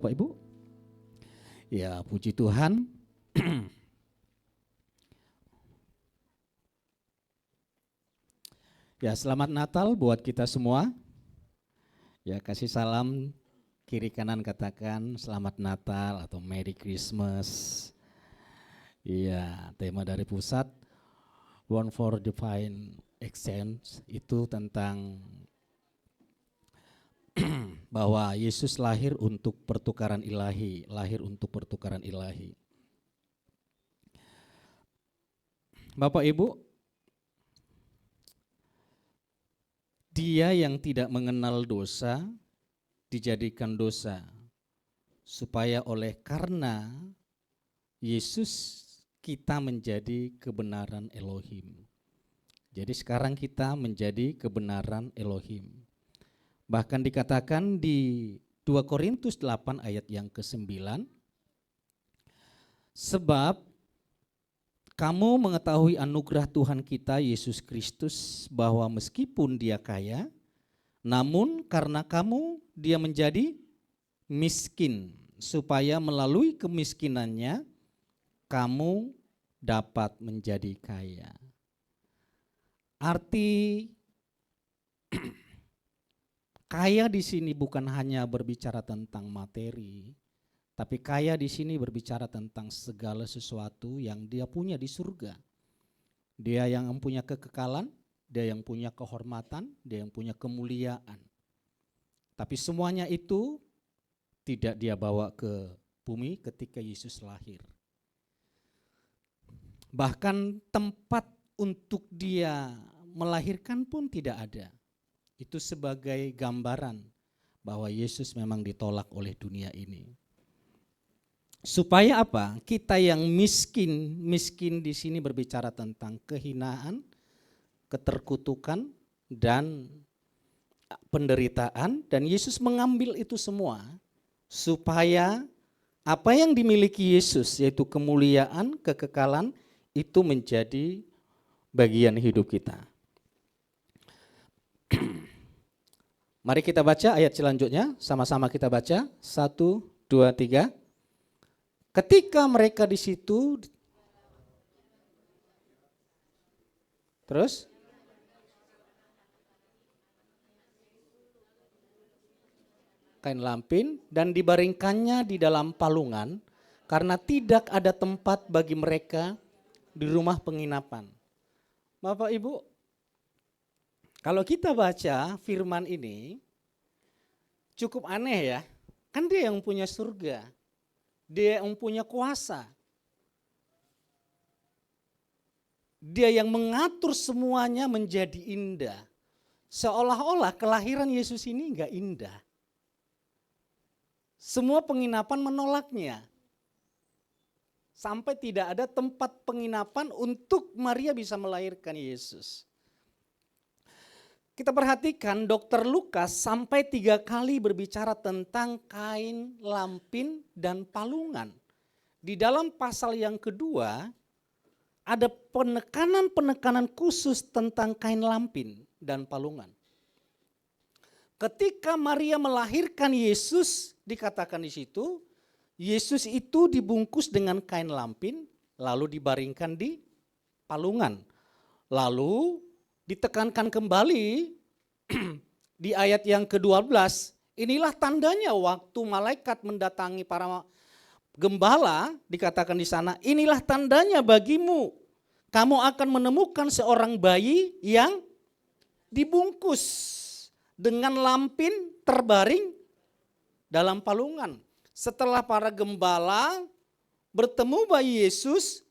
Bapak Ibu, ya puji Tuhan. Ya, selamat Natal buat kita semua. Ya, kasih salam kiri kanan, katakan selamat Natal atau Merry Christmas. Iya, tema dari pusat One for Divine Exchange itu tentang bahwa Yesus lahir untuk pertukaran ilahi, lahir untuk pertukaran ilahi. Bapak Ibu, Dia yang tidak mengenal dosa dijadikan dosa, supaya oleh karena Yesus kita menjadi kebenaran Elohim. Jadi sekarang kita menjadi kebenaran Elohim. Bahkan dikatakan di 2 Korintus 8 ayat yang ke-9, sebab kamu mengetahui anugerah Tuhan kita Yesus Kristus, bahwa meskipun dia kaya, namun karena kamu dia menjadi miskin, supaya melalui kemiskinannya kamu dapat menjadi kaya. Arti kaya di sini bukan hanya berbicara tentang materi, tapi kaya di sini berbicara tentang segala sesuatu yang dia punya di surga. Dia yang mempunyai kekekalan, dia yang punya kehormatan, dia yang punya kemuliaan. Tapi semuanya itu tidak dia bawa ke bumi ketika Yesus lahir. Bahkan tempat untuk dia melahirkan pun tidak ada. Itu sebagai gambaran bahwa Yesus memang ditolak oleh dunia ini. Supaya apa? Kita yang miskin di sini berbicara tentang kehinaan, keterkutukan, dan penderitaan, dan Yesus mengambil itu semua supaya apa yang dimiliki Yesus, yaitu kemuliaan, kekekalan, itu menjadi bagian hidup kita. Mari kita baca ayat selanjutnya, sama-sama kita baca, 1, 2, 3. Ketika mereka di situ, terus kain lampin dan dibaringkannya di dalam palungan, karena tidak ada tempat bagi mereka di rumah penginapan. Bapak Ibu, kalau kita baca firman ini cukup aneh ya. Kan dia yang punya surga, dia yang punya kuasa, dia yang mengatur semuanya menjadi indah. Seolah-olah kelahiran Yesus ini enggak indah. Semua penginapan menolaknya. Sampai tidak ada tempat penginapan untuk Maria bisa melahirkan Yesus. Kita perhatikan Dr. Lukas sampai 3 kali berbicara tentang kain, lampin, dan palungan. Di dalam pasal yang kedua ada penekanan-penekanan khusus tentang kain lampin dan palungan. Ketika Maria melahirkan Yesus, dikatakan di situ, Yesus itu dibungkus dengan kain lampin, lalu dibaringkan di palungan. Lalu ditekankan kembali di ayat yang ke-12, inilah tandanya waktu malaikat mendatangi para gembala, dikatakan di sana, inilah tandanya bagimu, kamu akan menemukan seorang bayi yang dibungkus dengan lampin terbaring dalam palungan. Setelah para gembala bertemu bayi Yesus,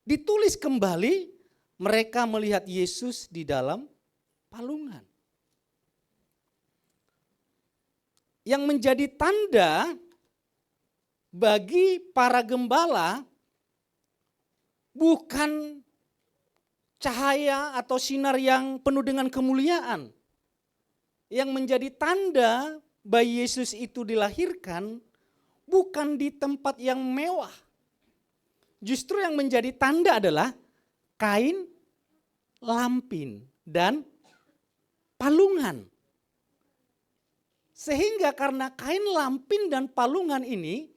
ditulis kembali mereka melihat Yesus di dalam palungan. Yang menjadi tanda bagi para gembala bukan cahaya atau sinar yang penuh dengan kemuliaan. Yang menjadi tanda bayi Yesus itu dilahirkan bukan di tempat yang mewah. Justru yang menjadi tanda adalah kain, lampin, dan palungan. Sehingga karena kain lampin dan palungan ini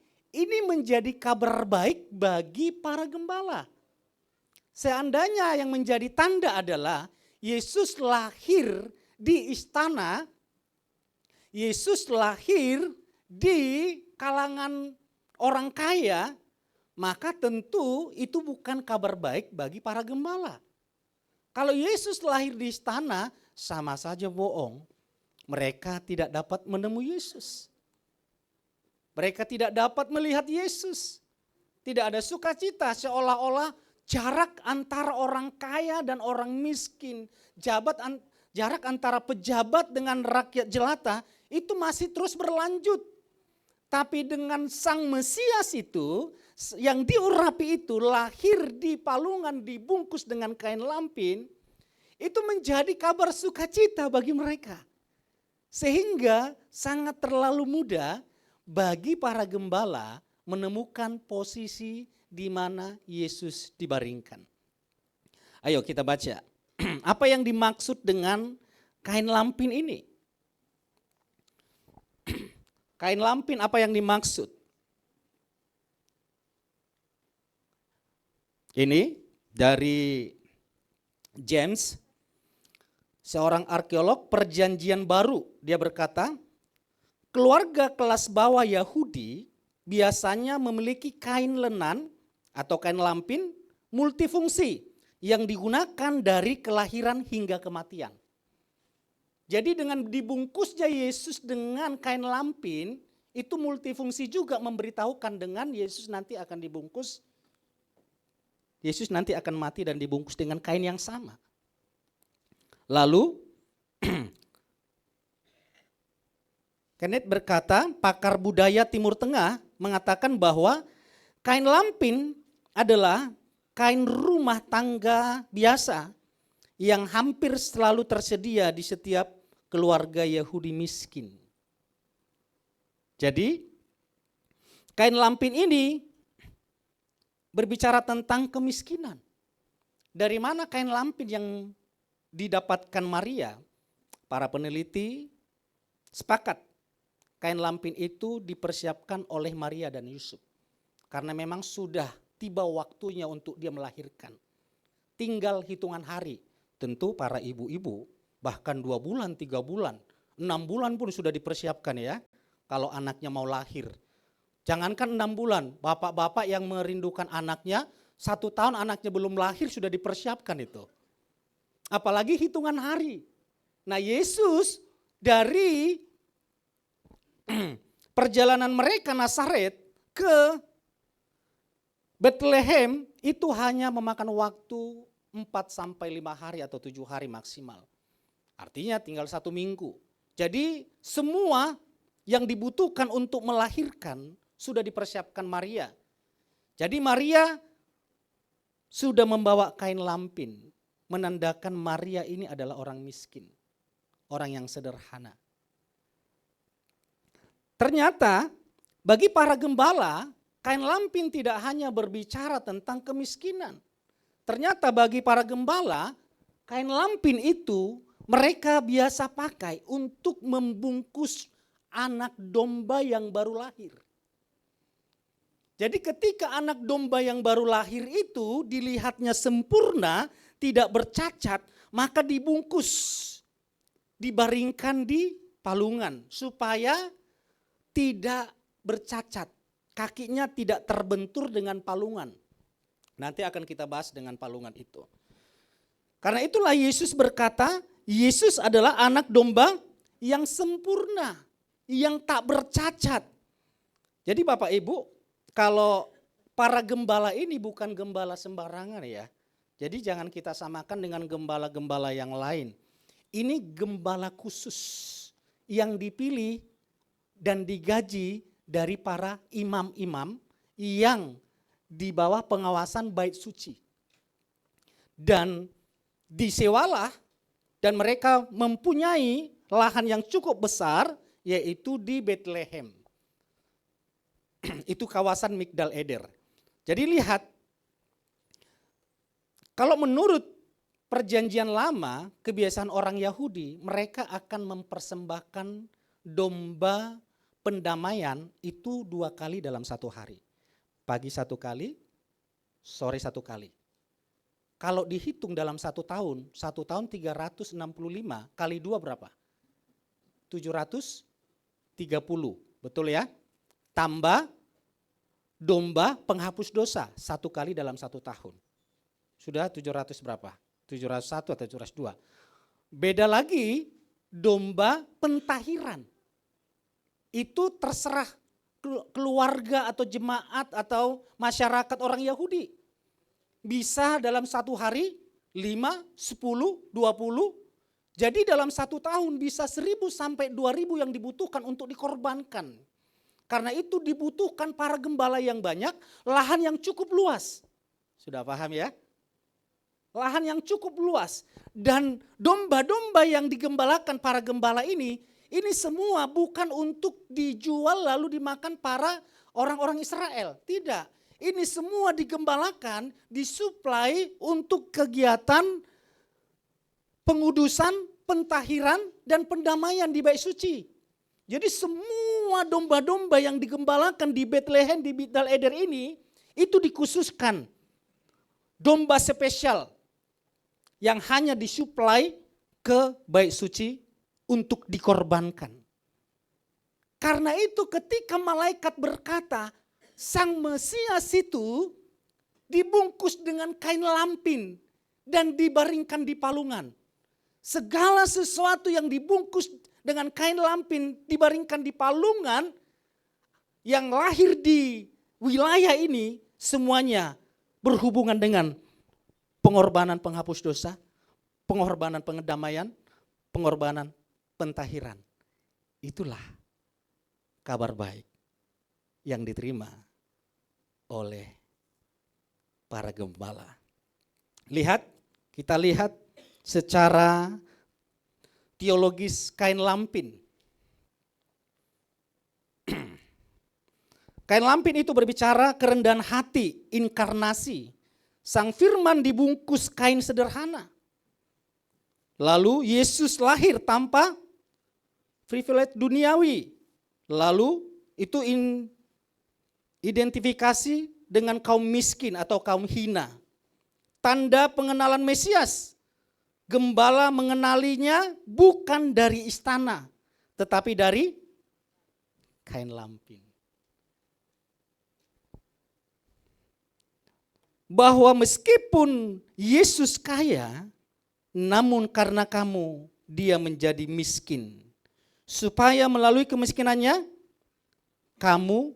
menjadi kabar baik bagi para gembala. Seandainya yang menjadi tanda adalah Yesus lahir di istana, Yesus lahir di kalangan orang kaya, maka tentu itu bukan kabar baik bagi para gembala. Kalau Yesus lahir di istana, sama saja bohong. Mereka tidak dapat menemui Yesus. Mereka tidak dapat melihat Yesus. Tidak ada sukacita, seolah-olah jarak antara orang kaya dan orang miskin, jarak antara pejabat dengan rakyat jelata itu masih terus berlanjut. Tapi dengan Sang Mesias itu, yang diurapi itu lahir di palungan, dibungkus dengan kain lampin, itu menjadi kabar sukacita bagi mereka. Sehingga sangat terlalu mudah bagi para gembala menemukan posisi di mana Yesus dibaringkan. Ayo kita baca. Apa yang dimaksud dengan kain lampin ini? Kain lampin apa yang dimaksud? Ini dari James, seorang arkeolog Perjanjian Baru. Dia berkata, keluarga kelas bawah Yahudi biasanya memiliki kain lenan atau kain lampin multifungsi yang digunakan dari kelahiran hingga kematian. Jadi dengan dibungkusnya Yesus dengan kain lampin, itu multifungsi juga memberitahukan dengan Yesus nanti akan dibungkus, Yesus nanti akan mati dan dibungkus dengan kain yang sama. Lalu, Kenneth berkata, pakar budaya Timur Tengah mengatakan bahwa kain lampin adalah kain rumah tangga biasa yang hampir selalu tersedia di setiap keluarga Yahudi miskin. Jadi kain lampin ini berbicara tentang kemiskinan. Dari mana kain lampin yang didapatkan Maria? Para peneliti sepakat kain lampin itu dipersiapkan oleh Maria dan Yusuf. Karena memang sudah tiba waktunya untuk dia melahirkan. Tinggal hitungan hari. Tentu para ibu-ibu bahkan 2 bulan, 3 bulan, 6 bulan pun sudah dipersiapkan ya. Kalau anaknya mau lahir. Jangankan 6 bulan, bapak-bapak yang merindukan anaknya, 1 tahun anaknya belum lahir sudah dipersiapkan itu. Apalagi hitungan hari. Nah Yesus dari perjalanan mereka Nazaret ke Bethlehem itu hanya memakan waktu 4-5 hari atau 7 hari maksimal. Artinya tinggal 1 minggu. Jadi semua yang dibutuhkan untuk melahirkan sudah dipersiapkan Maria. Jadi Maria sudah membawa kain lampin. Menandakan Maria ini adalah orang miskin. Orang yang sederhana. Ternyata bagi para gembala, kain lampin tidak hanya berbicara tentang kemiskinan. Ternyata bagi para gembala, kain lampin itu mereka biasa pakai untuk membungkus anak domba yang baru lahir. Jadi ketika anak domba yang baru lahir itu dilihatnya sempurna, tidak bercacat, maka dibungkus, dibaringkan di palungan supaya tidak bercacat. Kakinya tidak terbentur dengan palungan. Nanti akan kita bahas dengan palungan itu. Karena itulah Yesus berkata, Yesus adalah anak domba yang sempurna, yang tak bercacat. Jadi Bapak Ibu, kalau para gembala ini bukan gembala sembarangan ya. Jadi jangan kita samakan dengan gembala-gembala yang lain. Ini gembala khusus yang dipilih dan digaji dari para imam-imam yang di bawah pengawasan bait suci. Dan disewalah dan mereka mempunyai lahan yang cukup besar yaitu di Bethlehem. Itu kawasan Migdal Eder. Jadi lihat, kalau menurut perjanjian lama, kebiasaan orang Yahudi, mereka akan mempersembahkan domba pendamaian itu 2 kali dalam 1 hari. Pagi 1 kali, sore 1 kali. Kalau dihitung dalam 1 tahun 365 kali 2 berapa? 730, betul ya? Tambah domba penghapus dosa 1 kali dalam 1 tahun. Sudah 700 berapa? 701 atau 702. Beda lagi domba pentahiran. Itu terserah keluarga atau jemaat atau masyarakat orang Yahudi. Bisa dalam 1 hari 5, 10, 20. Jadi dalam 1 tahun bisa 1.000 sampai 2.000 yang dibutuhkan untuk dikorbankan. Karena itu dibutuhkan para gembala yang banyak, lahan yang cukup luas. Sudah paham ya? Lahan yang cukup luas. Dan domba-domba yang digembalakan para gembala ini semua bukan untuk dijual lalu dimakan para orang-orang Israel. Tidak. Ini semua digembalakan, disuplai untuk kegiatan pengudusan, pentahiran, dan pendamaian di Bait Suci. Jadi semua domba-domba yang digembalakan di Bethlehem, di Migdal Eder ini, itu dikhususkan. Domba spesial yang hanya disuplai ke Bait Suci untuk dikorbankan. Karena itu ketika malaikat berkata, Sang Mesias itu dibungkus dengan kain lampin dan dibaringkan di palungan. Segala sesuatu yang dibungkus dengan kain lampin dibaringkan di palungan, yang lahir di wilayah ini semuanya berhubungan dengan pengorbanan penghapus dosa, pengorbanan pengedamaian, pengorbanan pentahiran. Itulah kabar baik yang diterima oleh para gembala. Kita lihat secara teologis kain lampin. Kain lampin itu berbicara kerendahan hati, inkarnasi. Sang Firman dibungkus kain sederhana. Lalu Yesus lahir tanpa privilege duniawi. Lalu itu identifikasi dengan kaum miskin atau kaum hina. Tanda pengenalan Mesias. Gembala mengenalinya bukan dari istana, tetapi dari kain lampin. Bahwa meskipun Yesus kaya, namun karena kamu dia menjadi miskin. Supaya melalui kemiskinannya kamu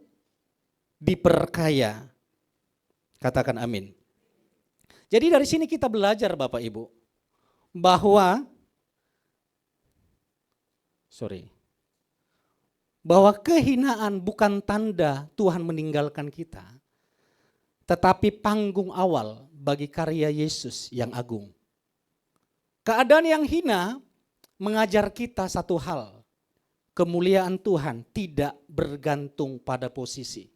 diperkaya. Katakan amin. Jadi dari sini kita belajar Bapak Ibu bahwa kehinaan bukan tanda Tuhan meninggalkan kita, tetapi panggung awal bagi karya Yesus yang agung. Keadaan yang hina mengajar kita satu hal, kemuliaan Tuhan tidak bergantung pada posisi,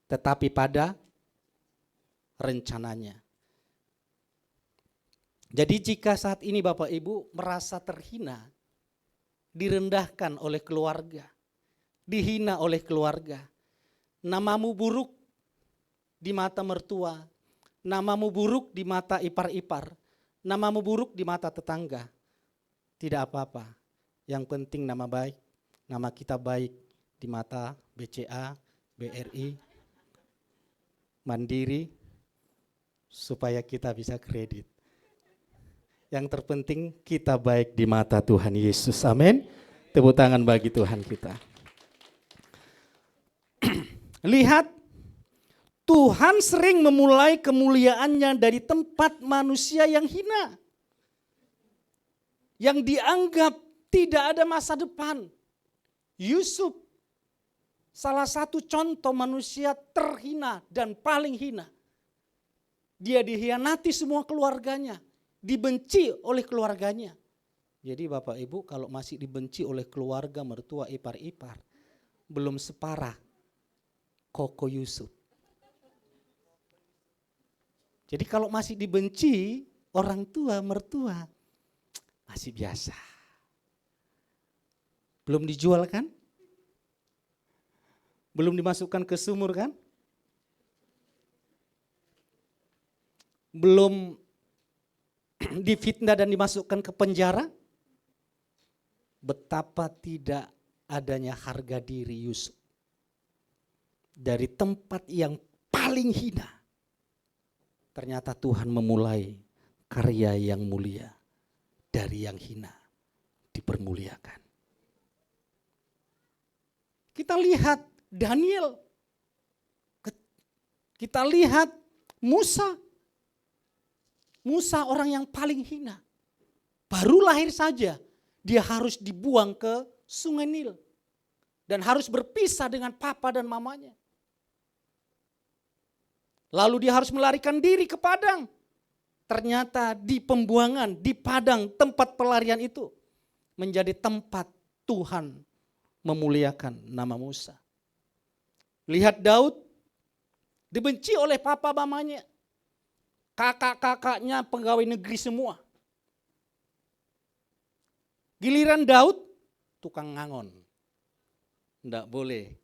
tetapi pada rencananya. Jadi jika saat ini Bapak Ibu merasa terhina, direndahkan oleh keluarga, dihina oleh keluarga, namamu buruk di mata mertua, namamu buruk di mata ipar-ipar, namamu buruk di mata tetangga, tidak apa-apa. Yang penting nama baik, nama kita baik di mata BCA, BRI, Mandiri, supaya kita bisa kredit. Yang terpenting kita baik di mata Tuhan Yesus. Amin. Tepuk tangan bagi Tuhan kita. Lihat, Tuhan sering memulai kemuliaannya dari tempat manusia yang hina, yang dianggap tidak ada masa depan. Yusuf, salah satu contoh manusia terhina dan paling hina. Dia dikhianati semua keluarganya, dibenci oleh keluarganya. Jadi Bapak Ibu kalau masih dibenci oleh keluarga, mertua, ipar-ipar, belum separah Koko Yusuf. Jadi kalau masih dibenci orang tua, mertua, masih biasa. Belum dijual kan? Belum dimasukkan ke sumur kan? Belum difitnah dan dimasukkan ke penjara? Betapa tidak adanya harga diri Yusuf. Dari tempat yang paling hina, ternyata Tuhan memulai karya yang mulia. Dari yang hina dipermuliakan. Kita lihat Daniel, kita lihat Musa. Musa orang yang paling hina. Baru lahir saja, dia harus dibuang ke sungai Nil. Dan harus berpisah dengan papa dan mamanya. Lalu dia harus melarikan diri ke padang. Ternyata di pembuangan, di padang tempat pelarian itu menjadi tempat Tuhan memuliakan nama Musa. Lihat Daud dibenci oleh papa mamanya. Kakak-kakaknya pegawai negeri semua. Giliran Daud tukang ngangon. Enggak boleh.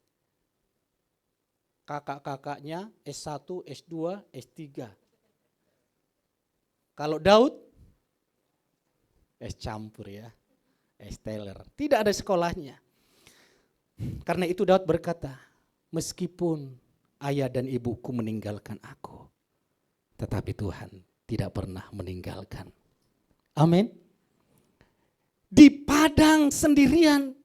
Kakak-kakaknya S1, S2, S3. Kalau Daud, S campur ya, S Taylor. Tidak ada sekolahnya. Karena itu Daud berkata, meskipun ayah dan ibuku meninggalkan aku, tetapi Tuhan tidak pernah meninggalkan. Amin. Di padang sendirian,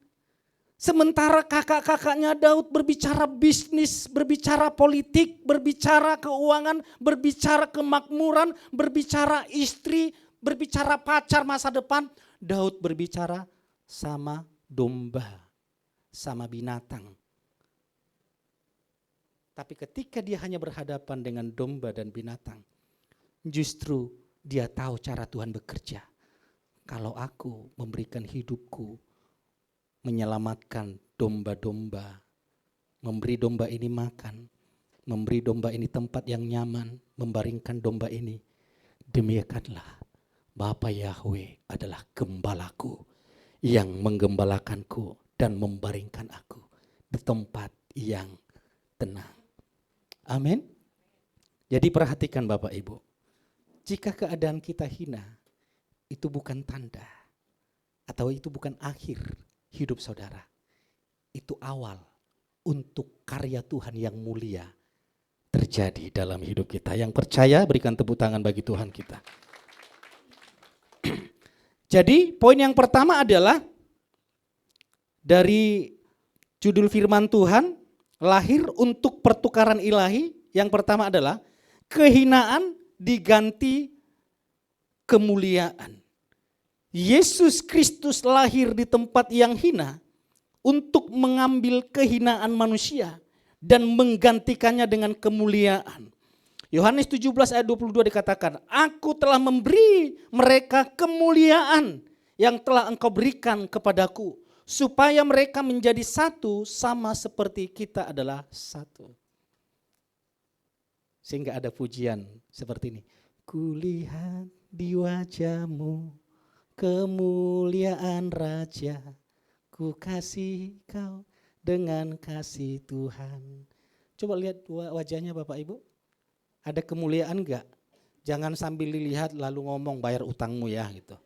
sementara kakak-kakaknya Daud berbicara bisnis, berbicara politik, berbicara keuangan, berbicara kemakmuran, berbicara istri, berbicara pacar masa depan. Daud berbicara sama domba, sama binatang. Tapi ketika dia hanya berhadapan dengan domba dan binatang, justru dia tahu cara Tuhan bekerja. Kalau aku memberikan hidupku, menyelamatkan domba-domba, memberi domba ini makan, memberi domba ini tempat yang nyaman, membaringkan domba ini, demikianlah Bapa Yahweh adalah gembalaku yang menggembalakanku dan membaringkan aku di tempat yang tenang. Amin. Jadi perhatikan Bapak Ibu, jika keadaan kita hina, itu bukan tanda atau itu bukan akhir hidup saudara. Itu awal untuk karya Tuhan yang mulia terjadi dalam hidup kita. Yang percaya berikan tepuk tangan bagi Tuhan kita. Jadi poin yang pertama adalah dari judul firman Tuhan, lahir untuk pertukaran ilahi. Yang pertama adalah kehinaan diganti kemuliaan. Yesus Kristus lahir di tempat yang hina untuk mengambil kehinaan manusia dan menggantikannya dengan kemuliaan. Yohanes 17 ayat 22 dikatakan, aku telah memberi mereka kemuliaan yang telah engkau berikan kepadaku, supaya mereka menjadi satu sama seperti kita adalah satu. Sehingga ada pujian seperti ini. Kulihat di wajahmu kemuliaan Raja, ku kasih kau dengan kasih Tuhan. Coba lihat wajahnya Bapak Ibu. Ada kemuliaan enggak? Jangan sambil dilihat lalu ngomong bayar utangmu ya gitu.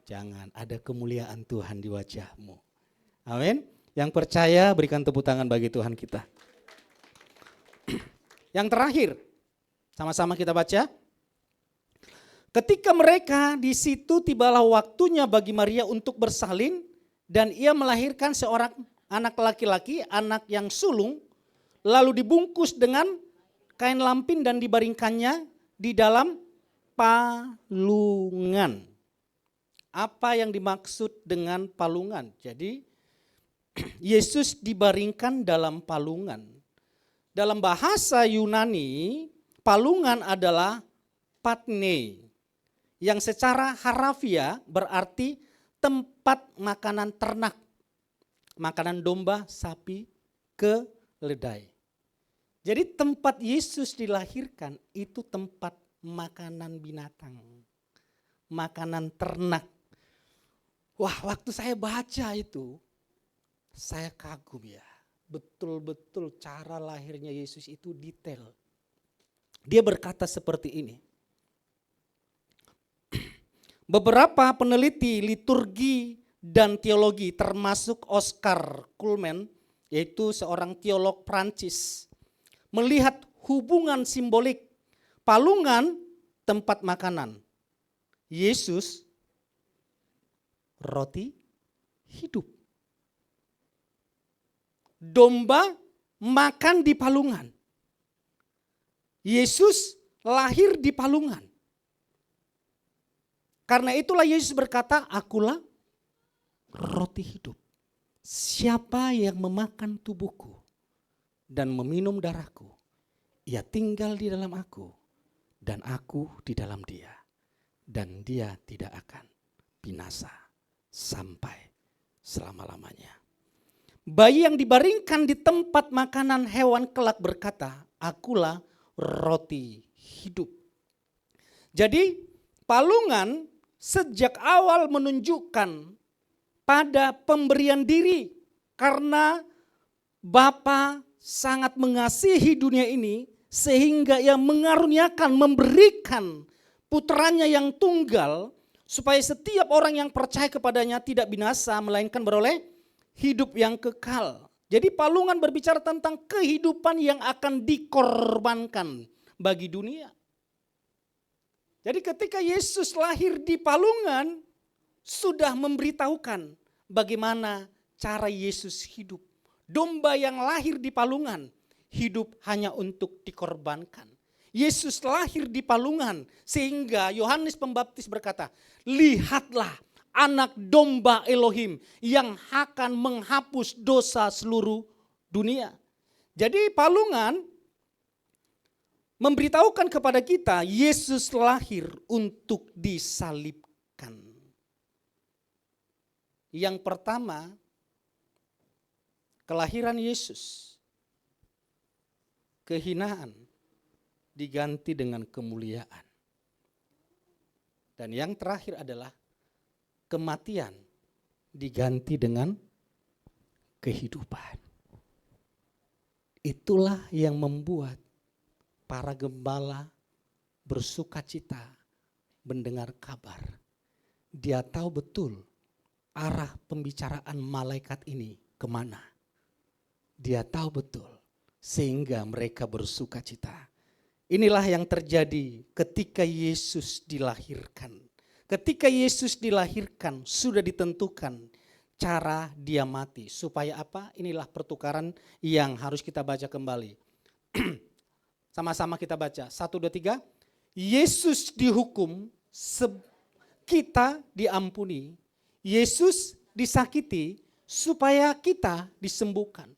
Jangan, ada kemuliaan Tuhan di wajahmu. Amin. Yang percaya berikan tepuk tangan bagi Tuhan kita. Yang terakhir, sama-sama kita baca. Ketika mereka di situ tibalah waktunya bagi Maria untuk bersalin dan ia melahirkan seorang anak laki-laki, anak yang sulung, lalu dibungkus dengan kain lampin dan dibaringkannya di dalam palungan. Apa yang dimaksud dengan palungan? Jadi Yesus dibaringkan dalam palungan. Dalam bahasa Yunani, palungan adalah patne, yang secara harafiah berarti tempat makanan ternak, makanan domba, sapi, keledai. Jadi tempat Yesus dilahirkan itu tempat makanan binatang, makanan ternak. Wah, waktu saya baca itu, Saya kagum ya, betul-betul cara lahirnya Yesus itu detail. Dia berkata seperti ini. Beberapa peneliti liturgi dan teologi termasuk Oscar Cullmann, yaitu seorang teolog Prancis, melihat hubungan simbolik palungan tempat makanan. Yesus roti hidup. Domba makan di palungan. Yesus lahir di palungan. Karena itulah Yesus berkata, akulah roti hidup. Siapa yang memakan tubuhku dan meminum darahku, ia tinggal di dalam aku dan aku di dalam dia. Dan dia tidak akan binasa sampai selama-lamanya. Bayi yang dibaringkan di tempat makanan hewan kelak berkata, akulah roti hidup. Jadi palungan sejak awal menunjukkan pada pemberian diri. Karena Bapa sangat mengasihi dunia ini sehingga ia mengaruniakan, memberikan putranya yang tunggal supaya setiap orang yang percaya kepadanya tidak binasa melainkan beroleh hidup yang kekal. Jadi palungan berbicara tentang kehidupan yang akan dikorbankan bagi dunia. Jadi ketika Yesus lahir di palungan sudah memberitahukan bagaimana cara Yesus hidup. Domba yang lahir di palungan hidup hanya untuk dikorbankan. Yesus lahir di palungan sehingga Yohanes Pembaptis berkata, lihatlah anak domba Elohim yang akan menghapus dosa seluruh dunia. Jadi palungan memberitahukan kepada kita Yesus lahir untuk disalibkan. Yang pertama, kelahiran Yesus, kehinaan diganti dengan kemuliaan. Dan yang terakhir adalah kematian diganti dengan kehidupan. Itulah yang membuat para gembala bersukacita mendengar kabar. Dia tahu betul arah pembicaraan malaikat ini kemana. Dia tahu betul sehingga mereka bersukacita. Inilah yang terjadi ketika Yesus dilahirkan. Ketika Yesus dilahirkan sudah ditentukan cara dia mati. Supaya apa? Inilah pertukaran yang harus kita baca kembali. Sama-sama kita baca. 1, 2, 3. Yesus dihukum, kita diampuni. Yesus disakiti supaya kita disembuhkan.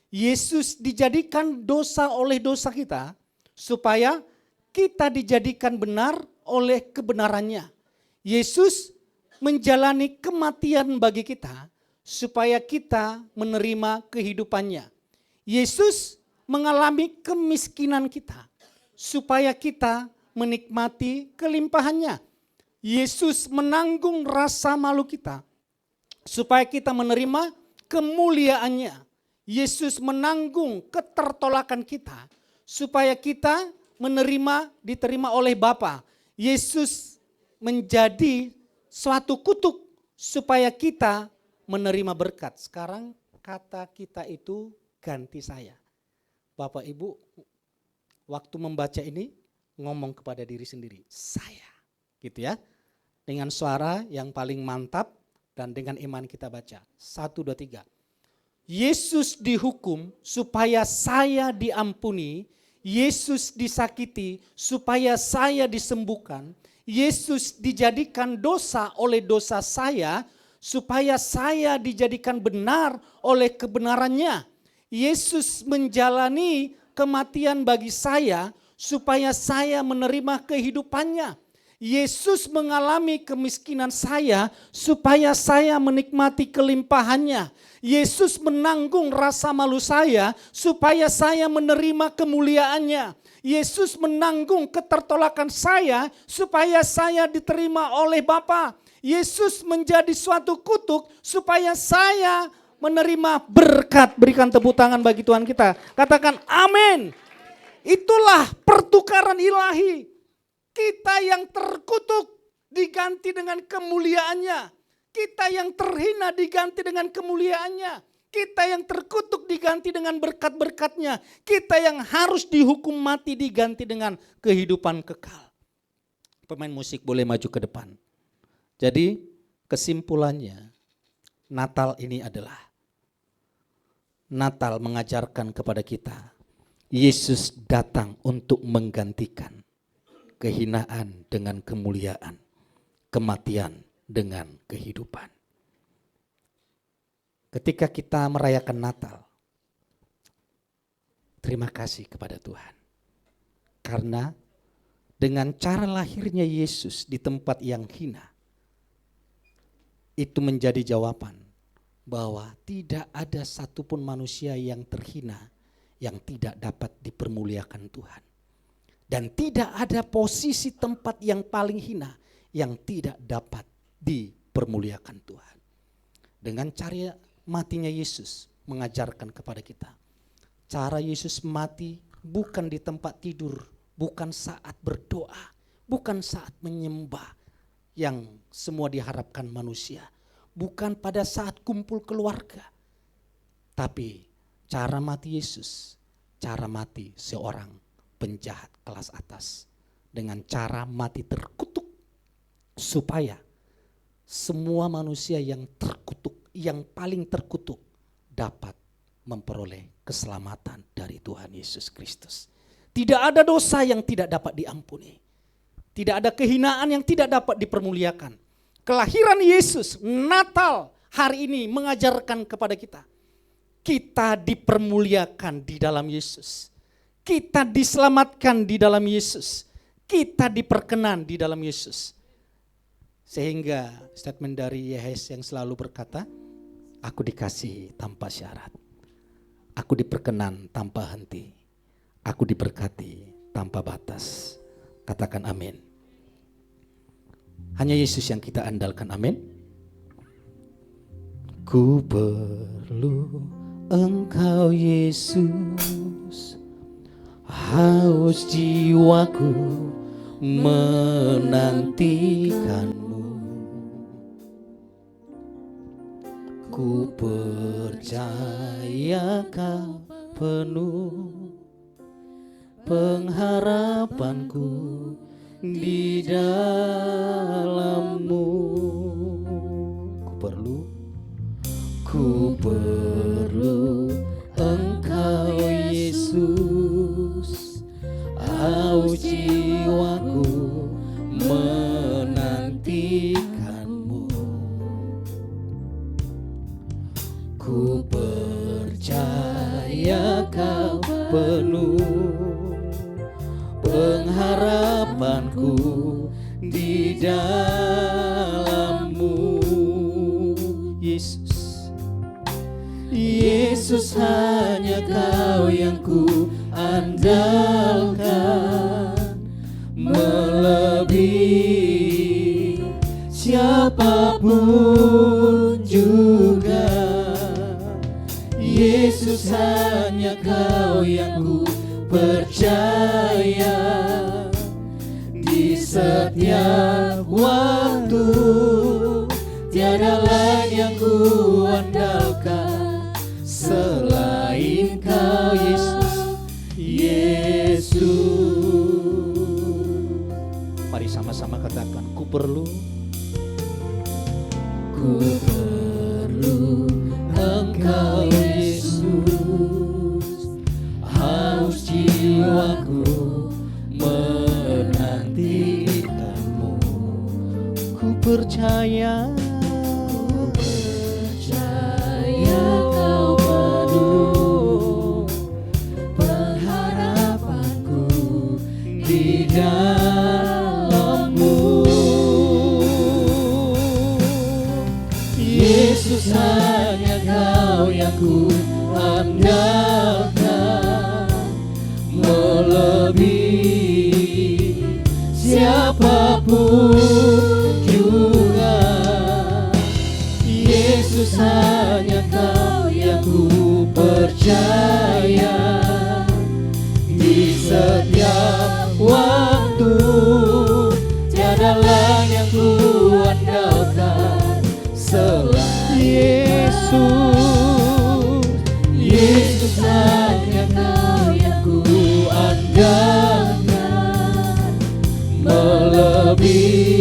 Yesus dijadikan dosa oleh dosa kita supaya kita dijadikan benar oleh kebenarannya. Yesus menjalani kematian bagi kita supaya kita menerima kehidupannya. Yesus mengalami kemiskinan kita supaya kita menikmati kelimpahannya. Yesus menanggung rasa malu kita supaya kita menerima kemuliaannya. Yesus menanggung ketertolakan kita supaya kita diterima oleh Bapa. Yesus menjadi suatu kutuk supaya kita menerima berkat. Sekarang kata kita itu ganti saya. Bapak Ibu waktu membaca ini ngomong kepada diri sendiri. Saya. Gitu ya. Dengan suara yang paling mantap dan dengan iman kita baca. 1, 2, 3. Yesus dihukum supaya saya diampuni. Yesus disakiti supaya saya disembuhkan. Yesus dijadikan dosa oleh dosa saya supaya saya dijadikan benar oleh kebenarannya. Yesus menjalani kematian bagi saya supaya saya menerima kehidupannya. Yesus mengalami kemiskinan saya supaya saya menikmati kelimpahannya. Yesus menanggung rasa malu saya supaya saya menerima kemuliaannya. Yesus menanggung ketertolakan saya supaya saya diterima oleh Bapa. Yesus menjadi suatu kutuk supaya saya menerima berkat. Berikan tepuk tangan bagi Tuhan kita. Katakan amin. Itulah pertukaran ilahi. Kita yang terkutuk diganti dengan kemuliaannya. Kita yang terhina diganti dengan kemuliaannya. Kita yang terkutuk diganti dengan berkat-berkatnya. Kita yang harus dihukum mati diganti dengan kehidupan kekal. Pemain musik boleh maju ke depan. Jadi kesimpulannya, Natal ini adalah Natal mengajarkan kepada kita, Yesus datang untuk menggantikan kehinaan dengan kemuliaan, kematian dengan kehidupan. Ketika kita merayakan Natal, terima kasih kepada Tuhan. Karena dengan cara lahirnya Yesus di tempat yang hina, itu menjadi jawaban bahwa tidak ada satupun manusia yang terhina yang tidak dapat dipermuliakan Tuhan. Dan tidak ada posisi tempat yang paling hina yang tidak dapat dipermuliakan Tuhan. Dengan cara matinya Yesus mengajarkan kepada kita. Cara Yesus mati bukan di tempat tidur, bukan saat berdoa, bukan saat menyembah yang semua diharapkan manusia. Bukan pada saat kumpul keluarga. Tapi cara mati Yesus, cara mati seorang penjahat kelas atas. Dengan cara mati terkutuk. Supaya semua manusia yang terkutuk, yang paling terkutuk dapat memperoleh keselamatan dari Tuhan Yesus Kristus. Tidak ada dosa yang tidak dapat diampuni. Tidak ada kehinaan yang tidak dapat dipermuliakan. Kelahiran Yesus, Natal hari ini mengajarkan kepada kita. Kita dipermuliakan di dalam Yesus. Kita diselamatkan di dalam Yesus. Kita diperkenan di dalam Yesus. Sehingga statement dari Yehes yang selalu berkata, aku dikasih tanpa syarat. Aku diperkenan tanpa henti. Aku diberkati tanpa batas. Katakan amin. Hanya Yesus yang kita andalkan, amin. Ku perlu Engkau Yesus, haus jiwaku menantikanmu. Ku percaya Kau penuh pengharapanku di dalam-Mu. Ku perlu Engkau Yesus, haus jiwaku menantikanmu. Ku percaya Kau penuh pengharapanku di dalam-Mu. Yesus, Yesus, hanya Kau yang ku andalkan, melebihi siapapun juga. Yesus, hanya Kau yang ku percaya di setiap waktu. Tiada lain yang ku andalkan selain Kau Yesus, Yesus. Mari sama-sama katakan, ku perlu Engkau Yesus, haus jiwaku menantikanmu. Ku percaya Kau penuh pengharapanku di dalam-Mu. Yesus, hanya Kau yang ku andalkan, melebihi siapapun juga. Yesus, hanya Kau setiap waktu, tiada lain yang ku andalkan selain Yesus. Yesus hanya Kau yang ku andalkan, melebihi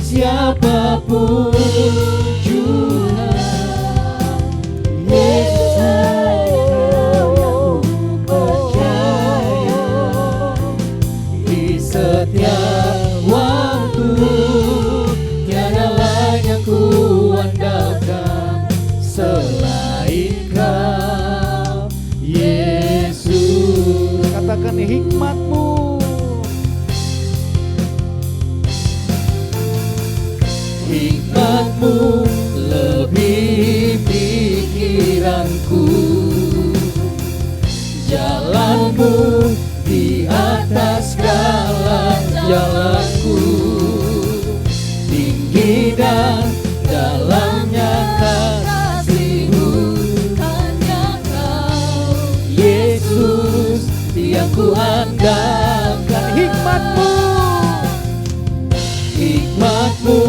siapapun juga. Yesus hanya Kau yang ku percaya, di setiap waktu tiada lain yang ku andalkan selain Kau, Yesus. Katakan hikmat-Mu, hikmat-Mu lebih pikiranku, jalan-Mu di atas segala jalanku, tinggi dan dalamnya kasih-Mu, hanya Kau, Yesus, yang ku andalkan. Hikmat-Mu, hikmat-Mu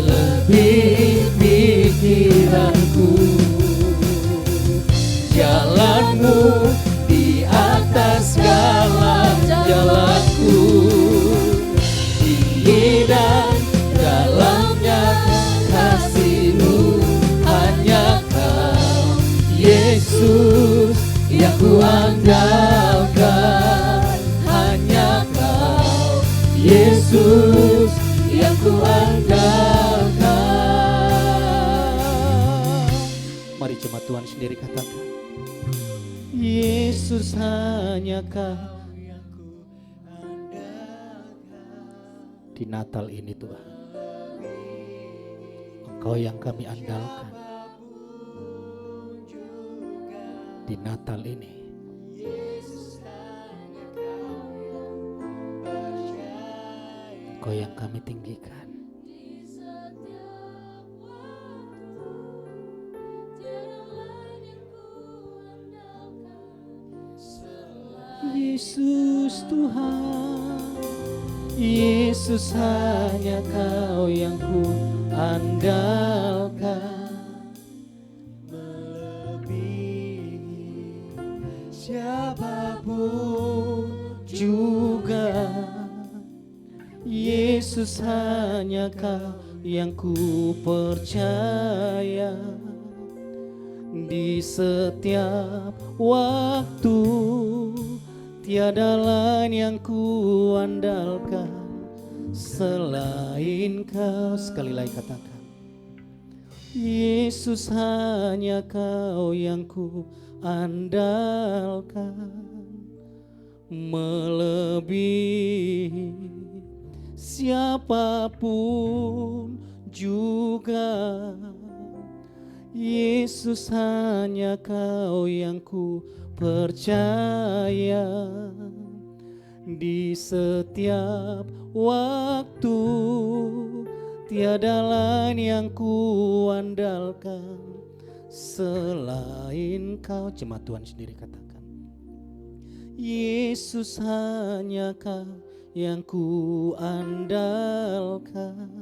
lebih pikiranku, jalan-Mu di atas segala jalanku, tinggi dan dalamnya kasih-Mu, hanya Kau, Yesus, yang ku andalkan, hanya Kau, Yesus, yang ku andalkan. Mari jemaat Tuhan sendiri katakan, Yesus hanya Kau yang ku andalkan. Di Natal ini Tuhan, Engkau yang kami andalkan. Di Natal ini Engkau yang kami tinggikan. Yesus Tuhan, Yesus hanya Kau yang ku andalkan, melebihi siapapun juga. Yesus hanya Kau yang ku percaya, di setiap waktu tiada lain yang ku andalkan selain Kau. Sekali lagi katakan, Yesus hanya Kau yang ku andalkan, melebihi siapapun juga. Yesus hanya Kau yang ku percaya, di setiap waktu tiada lain yang ku andalkan selain Kau. Jemaat Tuhan sendiri katakan, Yesus hanya Kau yang ku andalkan,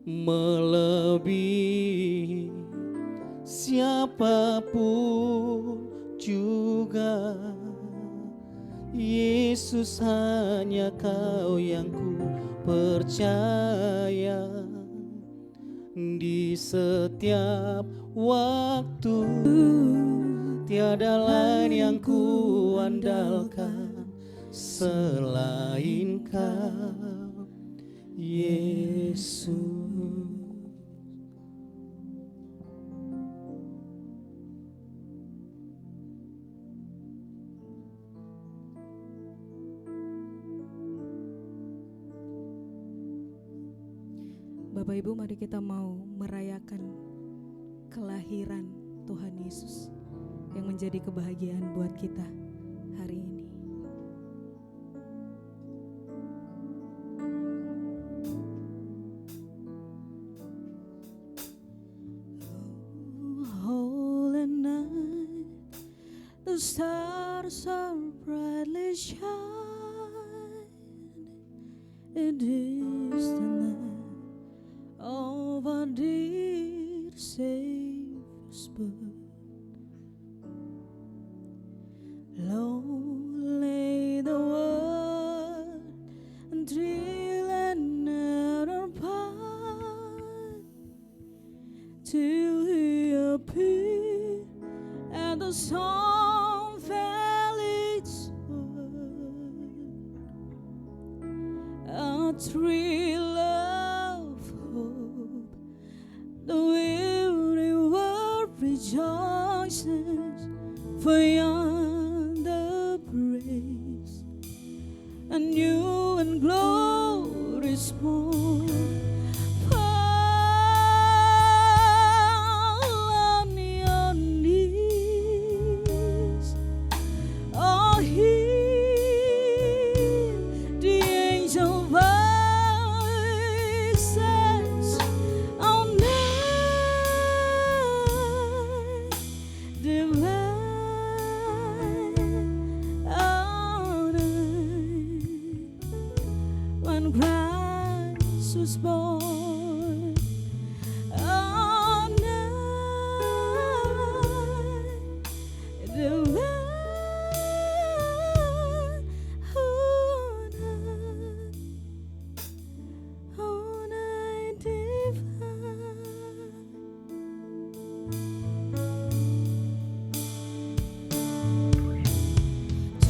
melebihi siapapun juga. Yesus hanya Kau yang ku percaya, di setiap waktu tiada lain yang ku andalkan selain Kau, Yesus. Bapak Ibu, mari kita mau merayakan kelahiran Tuhan Yesus yang menjadi kebahagiaan buat kita hari ini. Oh, holy night, the stars are brightly shine in distant land of our dear Savior's birth. Long lay the world until an hour part, till He appeared and the song fell its word. A thrill of hope, the weary world rejoices, for yonder praise a new and glorious morn. Fall on your knees, oh, hear the angel voices on night divine, on night when Christ was born. Oh, night divine, oh, night divine.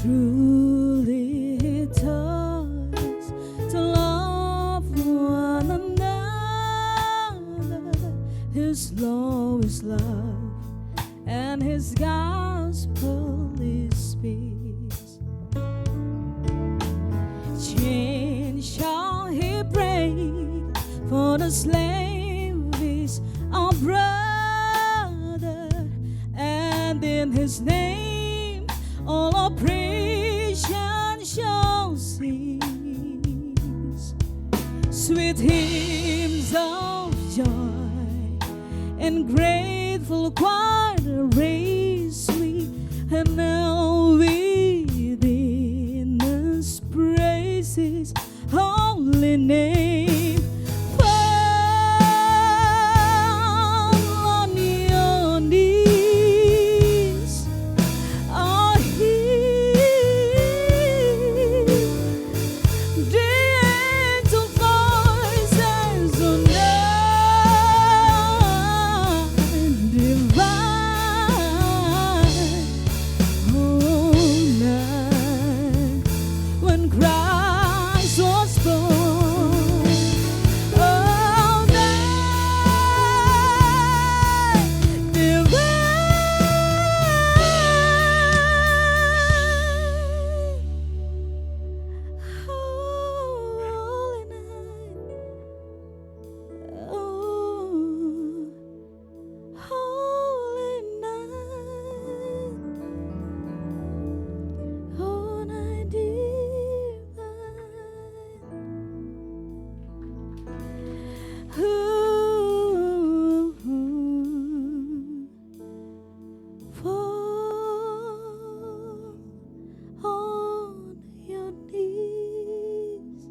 Truly He taught us to love one another. His law is love, and His gospel is peace. Chain shall He break, for the slave is our brother, and in His name all oppression shall cease. Sweet hymns of joy and grateful choir raise we, and now within us praise His holy name. Fall on your knees, oh, hear the angel voices on night divine, oh, night when Christ was born. Oh, night divine, holy night, oh, holy night, oh, night divine. Fall on your knees,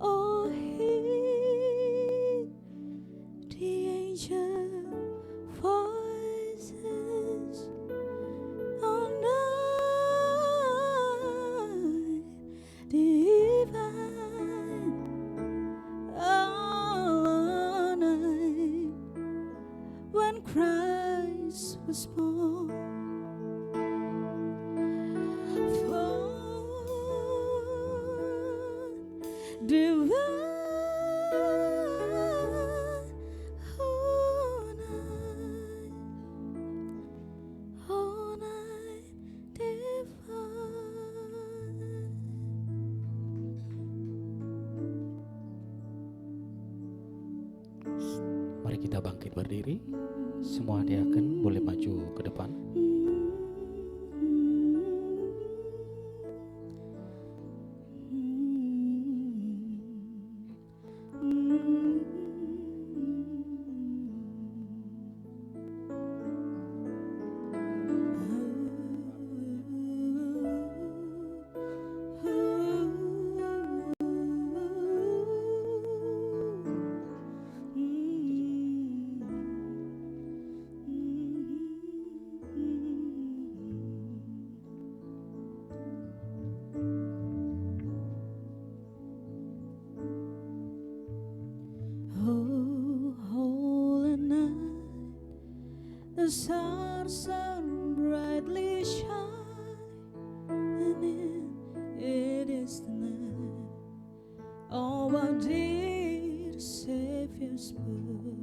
oh, hear the angel voices on night divine, all night when Christ was born. Fall divine, all night divine. Mari kita bangkit berdiri. Semua diaken boleh maju ke depan. the stars sun brightly shining, it is the night. Oh, what did Savior's birth?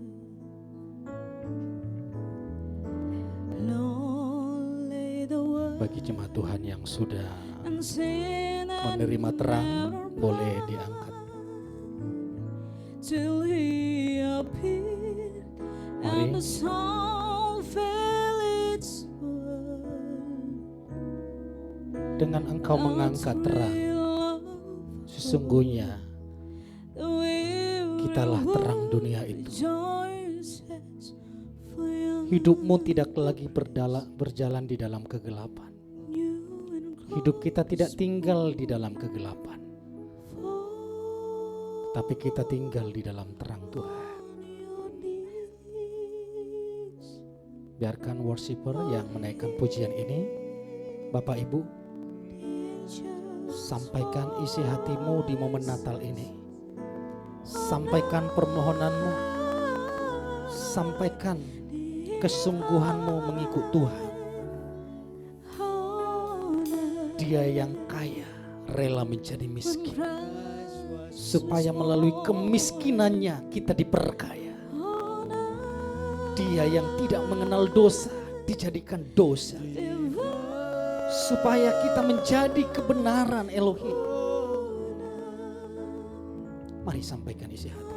Lord, lay the word Bagi jemaat Tuhan yang sudah and sin menerima terang, boleh diangkat. till he appeared Mari. and the soul fell its word. Dengan engkau mengangkat terang, sesungguhnya kitalah terang dunia itu. Hidupmu tidak lagi berjalan di dalam kegelapan. Hidup kita tidak tinggal di dalam kegelapan, tapi kita tinggal di dalam terang Tuhan. Biarkan worshiper yang menaikkan pujian ini, Bapak Ibu, sampaikan isi hatimu di momen Natal ini. Sampaikan permohonanmu, sampaikan kesungguhanmu mengikut Tuhan. Dia yang kaya rela menjadi miskin, supaya melalui kemiskinannya kita diperkaya. Dia yang tidak mengenal dosa dijadikan dosa, supaya kita menjadi kebenaran Elohim. Mari sampaikan isi hati.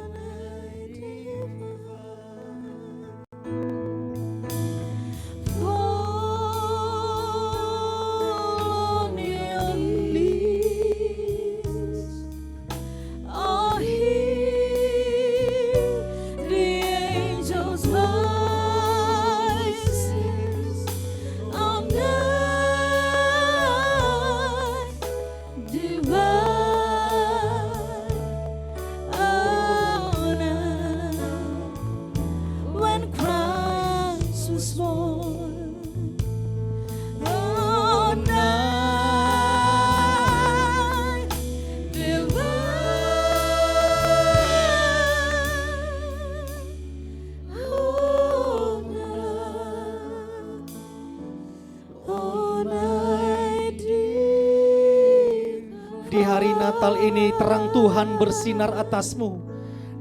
Di hari Natal ini terang Tuhan bersinar atasmu.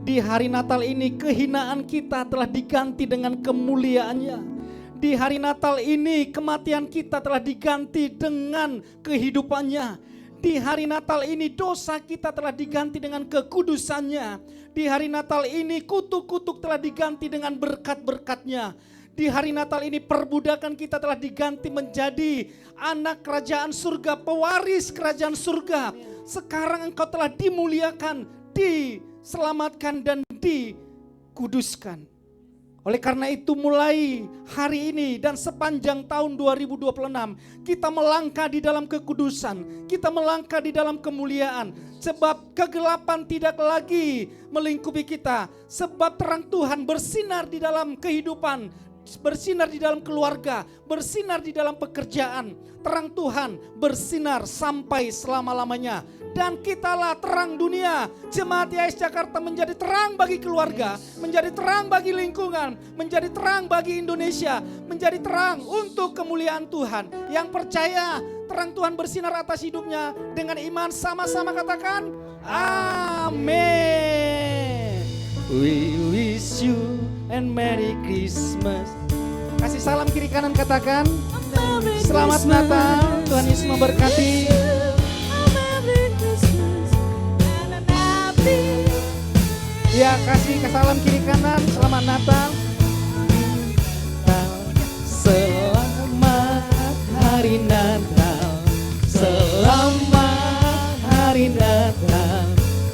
Di hari Natal ini kehinaan kita telah diganti dengan kemuliaannya. Di hari Natal ini kematian kita telah diganti dengan kehidupannya. Di hari Natal ini dosa kita telah diganti dengan kekudusannya. Di hari Natal ini kutuk-kutuk telah diganti dengan berkat-berkatnya. Di hari Natal ini perbudakan kita telah diganti menjadi anak kerajaan surga, pewaris kerajaan surga. Sekarang engkau telah dimuliakan, diselamatkan dan dikuduskan. Oleh karena itu mulai hari ini dan sepanjang tahun 2026 kita melangkah di dalam kekudusan, kita melangkah di dalam kemuliaan. Sebab kegelapan tidak lagi melingkupi kita, sebab terang Tuhan bersinar di dalam kehidupan, bersinar di dalam keluarga, bersinar di dalam pekerjaan. Terang Tuhan bersinar sampai selama-lamanya. Dan kitalah terang dunia. Jemaat YS Jakarta menjadi terang bagi keluarga, menjadi terang bagi lingkungan, menjadi terang bagi Indonesia, menjadi terang untuk kemuliaan Tuhan. Yang percaya terang Tuhan bersinar atas hidupnya dengan iman, sama-sama katakan amin. We wish you and Merry Christmas. Kasih salam kiri kanan, katakan Selamat Natal, Tuhan Yesus memberkati. Ya, kasih salam kiri kanan, selamat Natal. Selamat hari Natal, selamat hari Natal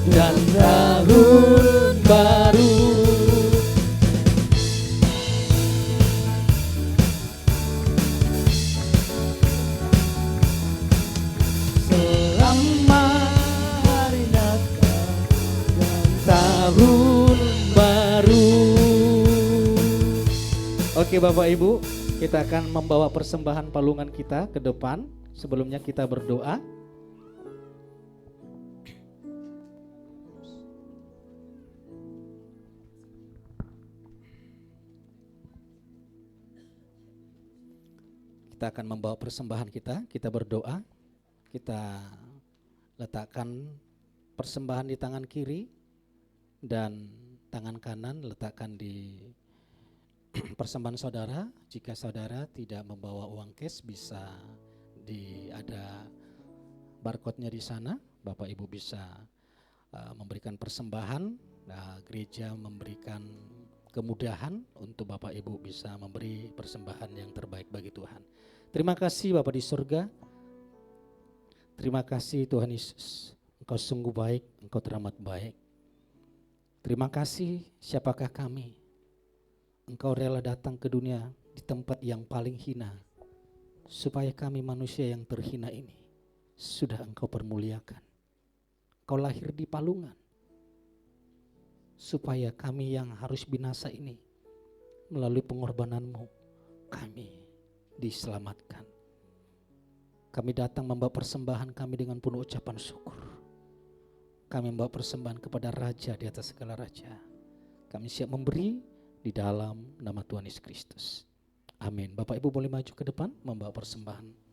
dan tahun baru. Oke Bapak Ibu, kita akan membawa persembahan palungan kita ke depan. Sebelumnya kita berdoa. kita akan membawa persembahan kita berdoa, kita letakkan persembahan di tangan kiri dan tangan kanan letakkan di persembahan saudara. Jika saudara tidak membawa uang cash, bisa ada barcode-nya di sana. Bapak Ibu bisa memberikan persembahan. Gereja memberikan kemudahan untuk Bapak Ibu bisa memberi persembahan yang terbaik bagi Tuhan. Terima kasih Bapak di surga. Terima kasih Tuhan Yesus. Engkau sungguh baik, Engkau teramat baik. Terima kasih, siapakah kami? Engkau rela datang ke dunia di tempat yang paling hina, supaya kami manusia yang terhina ini sudah Engkau permuliakan. Engkau lahir di palungan, supaya kami yang harus binasa ini melalui pengorbanan-Mu, kami diselamatkan. Kami datang membawa persembahan kami dengan penuh ucapan syukur. Kami membawa persembahan kepada Raja di atas segala Raja. Kami siap memberi di dalam nama Tuhan Yesus Kristus. Amin. Bapak Ibu boleh maju ke depan membawa persembahan.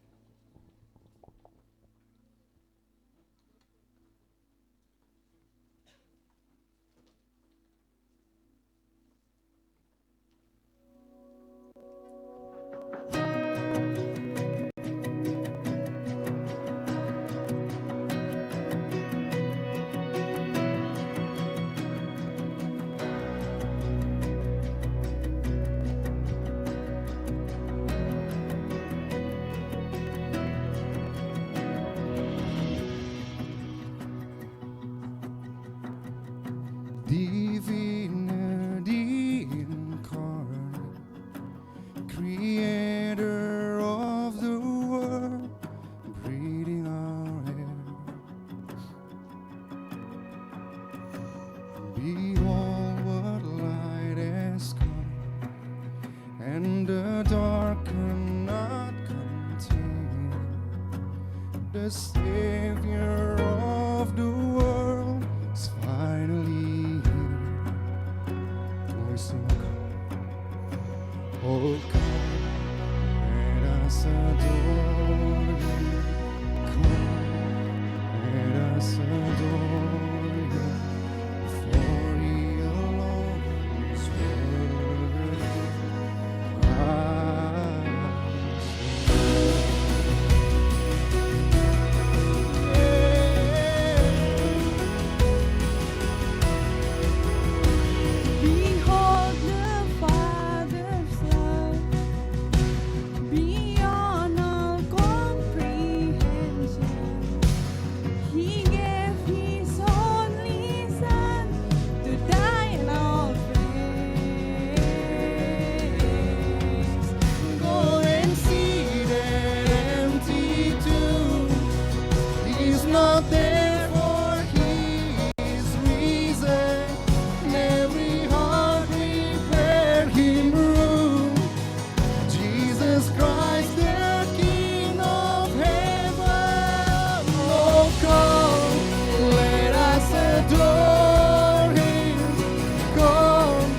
Divine, the incarnate, creator of the world, breathing our air. Behold what light has come, and the dark cannot contain. The Savior of the world is finally. Oh come, let us adore you. Come, let us adore you. For He alone is worthy. Behold the Father's love beyond all comprehension. He gave His only Son to die in our place. Go and see that empty tomb. He's not there, for He is risen. And every heart prepare Him room. Jesus Christ, the King of heaven. Oh come, let us adore Him. Come,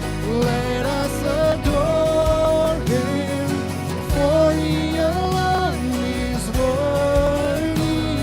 let us adore Him. For He alone is worthy.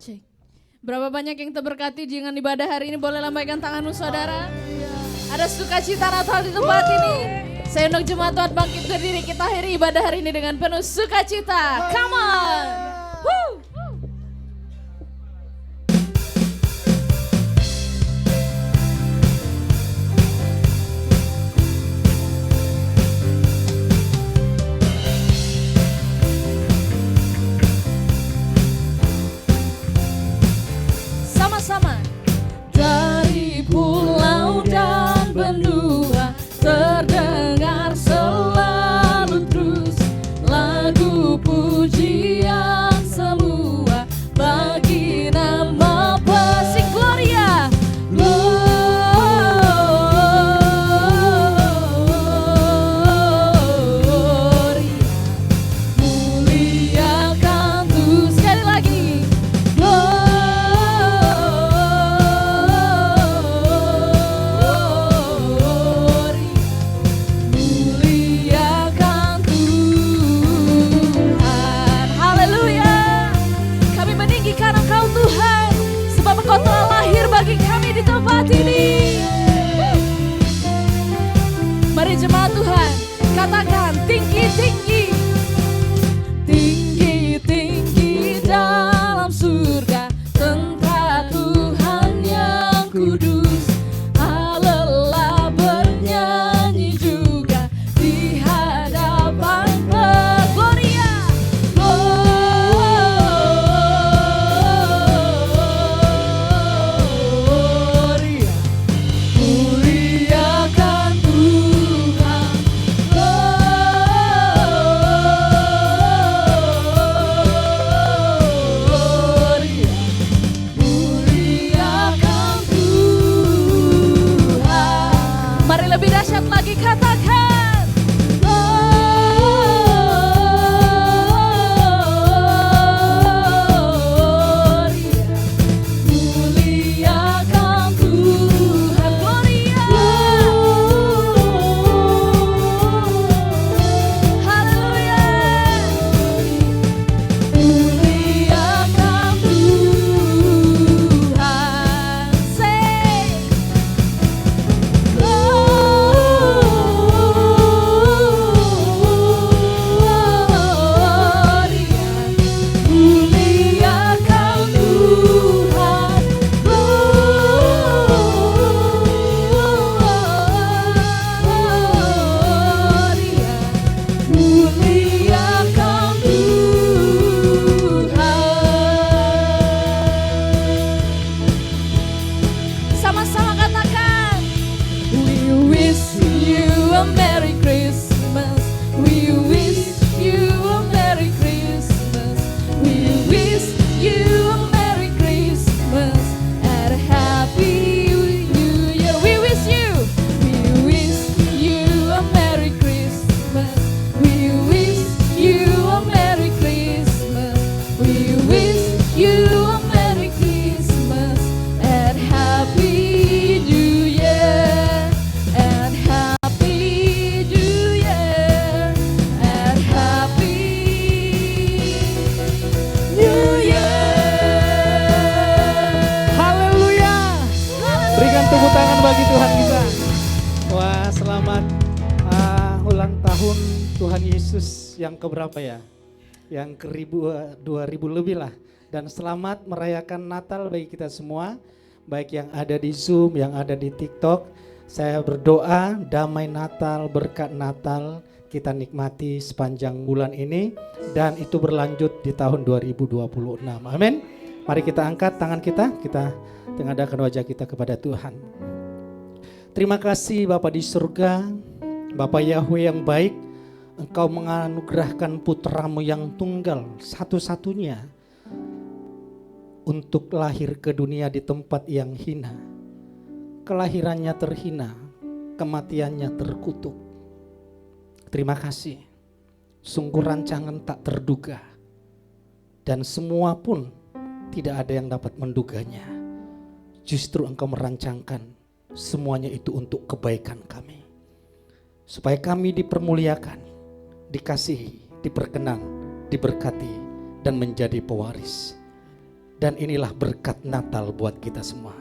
Cek. Berapa banyak yang terberkati dengan ibadah hari ini? Boleh lambaikan tanganmu saudara. Ada sukacita Natal di tempat ini. Saya undang jemaat Tuhan bangkit berdiri, kita akhiri ibadah hari ini dengan penuh sukacita. Come on. Woo. Sama-sama. Dari pulau dan benua terdengar selalu terus lagu pujian semua bagi nama pesing Gloria. Gloria, muliakan Tuhan. Sekali lagi. Muliakan Tuhan. Haleluya. Kami meninggikan Engkau Tuhan, sebab Engkau telah lahir bagi kami di tempat ini. Mari jemaat Tuhan, katakan tinggi-tinggi. Tinggi-tinggi dalam surga tentara Tuhan yang kudus. Haleluya bernyanyi juga di hadapan Gloria. Gloria, muliakan Tuhan. Gloria, muliakan Tuhan. Mari lebih dahsyat lagi katakan. Gloria, muliakan Tuhan. Gloria. Haleluya. Muliakan Tuhan. Say. Gloria, muliakan Tuhan. Gloria, muliakan Tuhan. Sama-sama katakan. We wish you a Merry Christmas. We wish you a Merry Christmas. We wish you a Merry Christmas and a Happy New Year. We wish you. We wish you a Merry Christmas. We wish you a Merry Christmas. We wish you a Merry Christmas and Happy New Year. And Happy New Year. And Happy New Year. Haleluya. Berikan tepuk tangan bagi Tuhan kita. Wah, selamat ulang tahun Tuhan Yesus yang keberapa ya? Yang ke-2000 lebih lah. Dan selamat merayakan Natal bagi kita semua, baik yang ada di Zoom, yang ada di TikTok. Saya berdoa damai Natal, berkat Natal kita nikmati sepanjang bulan ini dan itu berlanjut di tahun 2026. Amin. Mari kita angkat tangan kita tengadahkan wajah kita kepada Tuhan. Terima kasih Bapa di surga, Bapa Yahweh yang baik, Engkau menganugerahkan putramu yang tunggal satu-satunya untuk lahir ke dunia di tempat yang hina. Kelahirannya terhina, kematiannya terkutuk. Terima kasih, sungguh rancangan tak terduga dan semua pun tidak ada yang dapat menduganya. Justru Engkau merancangkan semuanya itu untuk kebaikan kami. Supaya kami dipermuliakan, dikasihi, diperkenan, diberkati dan menjadi pewaris. Dan inilah berkat Natal buat kita semua.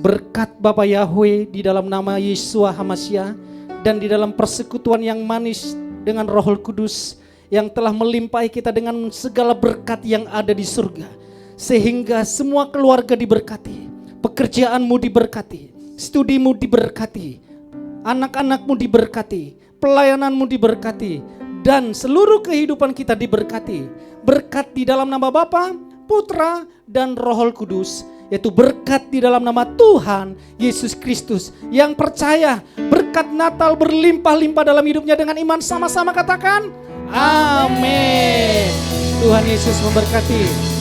Berkat Bapa Yahweh di dalam nama Yeshua HaMashiach dan di dalam persekutuan yang manis dengan Roh Kudus yang telah melimpahi kita dengan segala berkat yang ada di surga. Sehingga semua keluarga diberkati, pekerjaanmu diberkati, studimu diberkati, anak-anakmu diberkati, pelayananmu diberkati, dan seluruh kehidupan kita diberkati. Berkat di dalam nama Bapa, Putra, dan Roh Kudus, yaitu berkat di dalam nama Tuhan Yesus Kristus. Yang percaya berkat Natal berlimpah-limpah dalam hidupnya dengan iman, sama-sama katakan amin. Tuhan Yesus memberkati.